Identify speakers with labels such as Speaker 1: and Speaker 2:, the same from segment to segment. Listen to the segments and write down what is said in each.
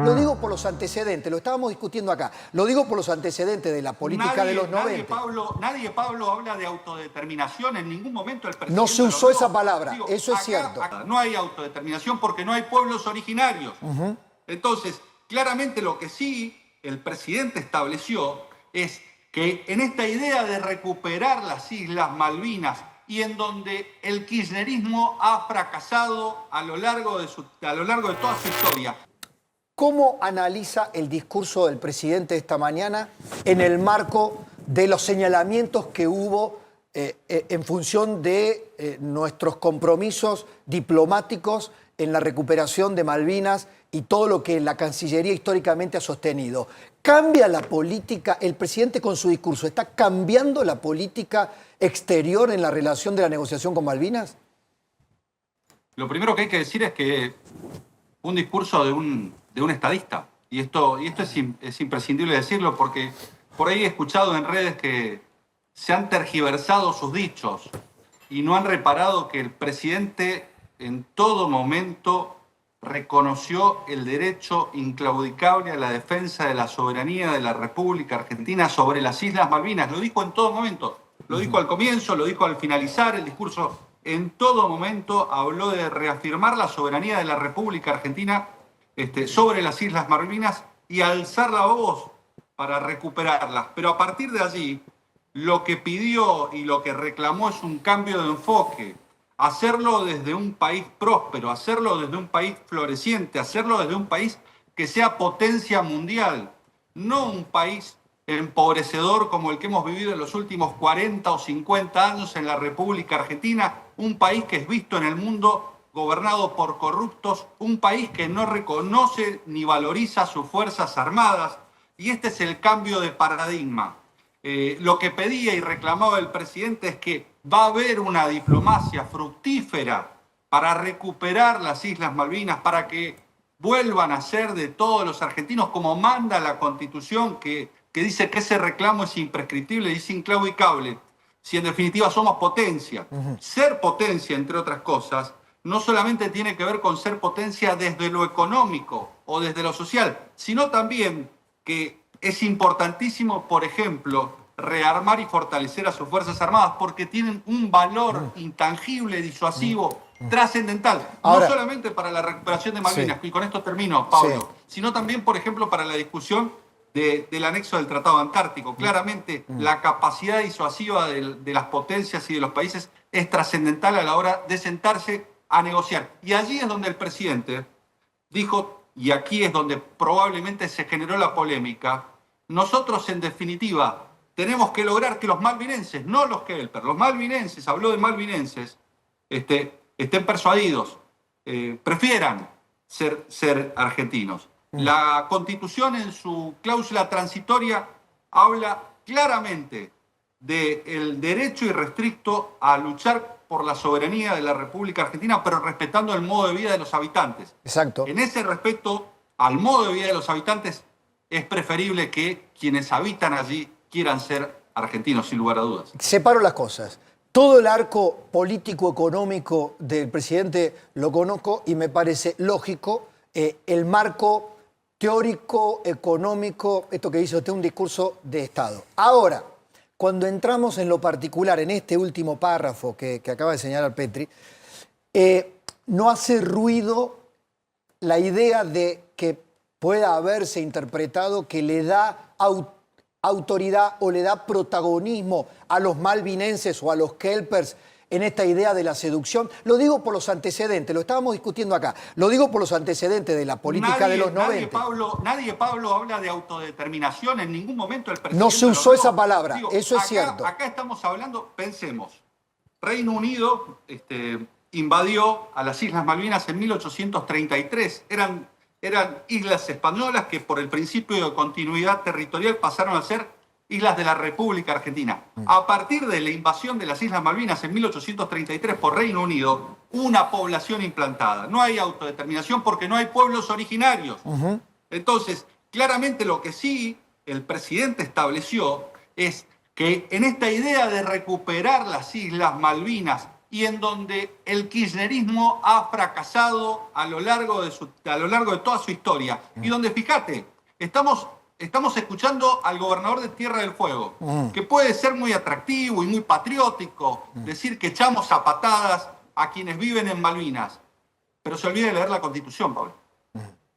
Speaker 1: Lo digo por los antecedentes, lo estábamos discutiendo acá. Lo digo por los antecedentes de la política de los 90.
Speaker 2: Nadie, Pablo, habla de autodeterminación en ningún momento. El presidente
Speaker 1: No se usó esa palabra,
Speaker 2: digo,
Speaker 1: eso es cierto.
Speaker 2: Acá no hay autodeterminación porque no hay pueblos originarios. Entonces, claramente lo que sí el presidente estableció es que en esta idea de recuperar las Islas Malvinas y en donde el kirchnerismo ha fracasado a lo largo de toda su historia.
Speaker 1: ¿Cómo analiza el discurso del presidente esta mañana en el marco de los señalamientos que hubo en función de nuestros compromisos diplomáticos en la recuperación de Malvinas y todo lo que la Cancillería históricamente ha sostenido? ¿Cambia la política, el presidente con su discurso, está cambiando la política exterior en la relación de la negociación con Malvinas?
Speaker 2: Lo primero que hay que decir es que un discurso de un estadista, y esto es imprescindible decirlo porque por ahí he escuchado en redes que se han tergiversado sus dichos y no han reparado que el presidente en todo momento reconoció el derecho inclaudicable a la defensa de la soberanía de la República Argentina sobre las Islas Malvinas. Lo dijo en todo momento. Lo dijo al comienzo, lo dijo al finalizar el discurso. En todo momento habló de reafirmar la soberanía de la República Argentina sobre las Islas Malvinas y alzar la voz para recuperarlas. Pero a partir de allí, lo que pidió y lo que reclamó es un cambio de enfoque. Hacerlo desde un país próspero, hacerlo desde un país floreciente, hacerlo desde un país que sea potencia mundial, no un país empobrecedor como el que hemos vivido en los últimos 40 o 50 años en la República Argentina, un país que es visto en el mundo gobernado por corruptos, un país que no reconoce ni valoriza sus Fuerzas Armadas, y este es el cambio de paradigma. Lo que pedía y reclamaba el presidente es que va a haber una diplomacia fructífera para recuperar las Islas Malvinas, para que vuelvan a ser de todos los argentinos, como manda la Constitución, que dice que ese reclamo es imprescriptible y es inclaudicable, si en definitiva somos potencia. Ser potencia, entre otras cosas, no solamente tiene que ver con ser potencia desde lo económico o desde lo social, sino también que es importantísimo, por ejemplo, rearmar y fortalecer a sus Fuerzas Armadas porque tienen un valor intangible, disuasivo, trascendental.
Speaker 1: Ahora,
Speaker 2: no solamente para la recuperación de Malvinas,
Speaker 1: sí.
Speaker 2: y con esto termino, Pablo,
Speaker 1: Sí.
Speaker 2: sino también, por ejemplo, para la discusión del anexo del Tratado Antártico. Claramente, la capacidad disuasiva de las potencias y de los países es trascendental a la hora de sentarse a negociar. Y allí es donde el presidente dijo, y aquí es donde probablemente se generó la polémica, nosotros en definitiva tenemos que lograr que los malvinenses, no los Kelper, los malvinenses, habló de malvinenses, estén persuadidos, prefieran ser argentinos. La Constitución en su cláusula transitoria habla claramente del derecho irrestricto a luchar por la soberanía de la República Argentina, pero respetando el modo de vida de los habitantes.
Speaker 1: Exacto.
Speaker 2: En ese respeto al modo de vida de los habitantes, es preferible que quienes habitan allí quieran ser argentinos, sin lugar a dudas.
Speaker 1: Separo las cosas. Todo el arco político-económico del presidente lo conozco y me parece lógico. El marco teórico, económico, esto que dice usted, un discurso de Estado. Ahora, cuando entramos en lo particular, en este último párrafo que acaba de señalar Petri, no hace ruido la idea de que pueda haberse interpretado que le da autoridad o le da protagonismo a los malvinenses o a los kelpers en esta idea de la seducción. Lo digo por los antecedentes, lo estábamos discutiendo acá. Lo digo por los antecedentes de la política de los 90.
Speaker 2: Nadie, Pablo, habla de autodeterminación en ningún momento. El presidente
Speaker 1: no se usó esa palabra, eso es cierto.
Speaker 2: Acá estamos hablando, pensemos, Reino Unido invadió a las Islas Malvinas en 1833. Eran islas españolas que por el principio de continuidad territorial pasaron a ser islas de la República Argentina. A partir de la invasión de las Islas Malvinas en 1833 por Reino Unido, una población implantada. No hay autodeterminación porque no hay pueblos originarios. Entonces, claramente lo que sí el presidente estableció es que en esta idea de recuperar las Islas Malvinas y en donde el kirchnerismo ha fracasado a lo largo de toda su historia. Y donde, fíjate, estamos escuchando al gobernador de Tierra del Fuego, que puede ser muy atractivo y muy patriótico, decir que echamos a patadas a quienes viven en Malvinas, pero se olvida de leer la Constitución, Pablo.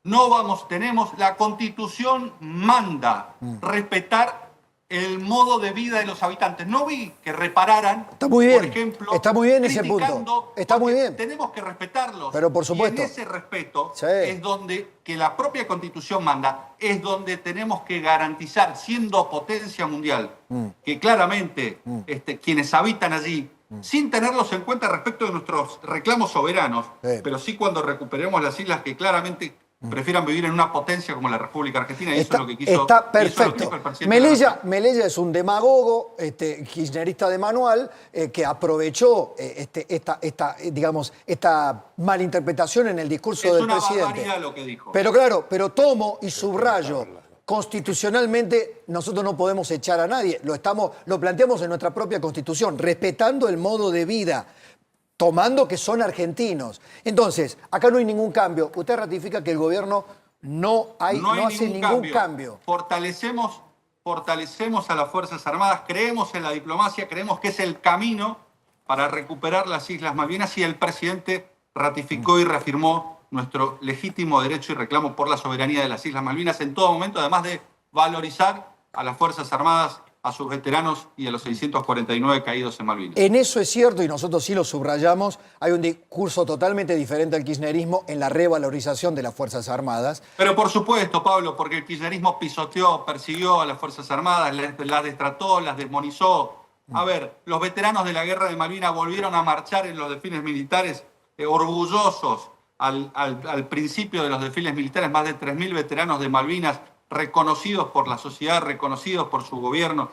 Speaker 2: La Constitución manda respetar el modo de vida de los habitantes. No vi que repararan,
Speaker 1: Está muy bien,
Speaker 2: por ejemplo,
Speaker 1: está muy bien ese
Speaker 2: criticando,
Speaker 1: punto. Está muy bien.
Speaker 2: Tenemos que respetarlos.
Speaker 1: Pero por supuesto.
Speaker 2: Y en ese respeto
Speaker 1: Sí.
Speaker 2: es donde, que la propia Constitución manda, es donde tenemos que garantizar, siendo potencia mundial, que claramente quienes habitan allí, sin tenerlos en cuenta respecto de nuestros reclamos soberanos,
Speaker 1: Sí.
Speaker 2: pero sí cuando recuperemos las islas que claramente prefieran vivir en una potencia como la República Argentina, y eso es lo que quiso.
Speaker 1: Está
Speaker 2: y eso es lo que
Speaker 1: perfecto.
Speaker 2: dijo el presidente de la Nación.
Speaker 1: Melella es un demagogo, kirchnerista de manual, que aprovechó esta malinterpretación en el discurso
Speaker 2: Es
Speaker 1: del
Speaker 2: una
Speaker 1: presidente.
Speaker 2: barbaridad lo que dijo.
Speaker 1: Pero claro, pero tomo y subrayo, constitucionalmente nosotros no podemos echar a nadie, lo planteamos en nuestra propia Constitución, respetando el modo de vida, tomando que son argentinos. Entonces, acá no hay ningún cambio. Usted ratifica que el gobierno no hace ningún cambio.
Speaker 2: Fortalecemos a las Fuerzas Armadas, creemos en la diplomacia, creemos que es el camino para recuperar las Islas Malvinas, y el presidente ratificó y reafirmó nuestro legítimo derecho y reclamo por la soberanía de las Islas Malvinas en todo momento, además de valorizar a las Fuerzas Armadas, a sus veteranos y a los 649 caídos en Malvinas.
Speaker 1: En eso es cierto, y nosotros sí lo subrayamos, hay un discurso totalmente diferente al kirchnerismo en la revalorización de las Fuerzas Armadas.
Speaker 2: Pero por supuesto, Pablo, porque el kirchnerismo pisoteó, persiguió a las Fuerzas Armadas, las destrató, las demonizó. A ver, los veteranos de la Guerra de Malvinas volvieron a marchar en los desfiles militares orgullosos al principio de los desfiles militares, más de 3.000 veteranos de Malvinas reconocidos por la sociedad, reconocidos por su gobierno,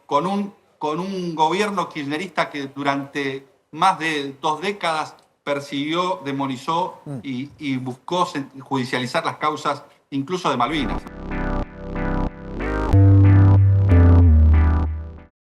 Speaker 2: con un gobierno kirchnerista que durante más de 2 décadas persiguió, demonizó y buscó judicializar las causas incluso de Malvinas.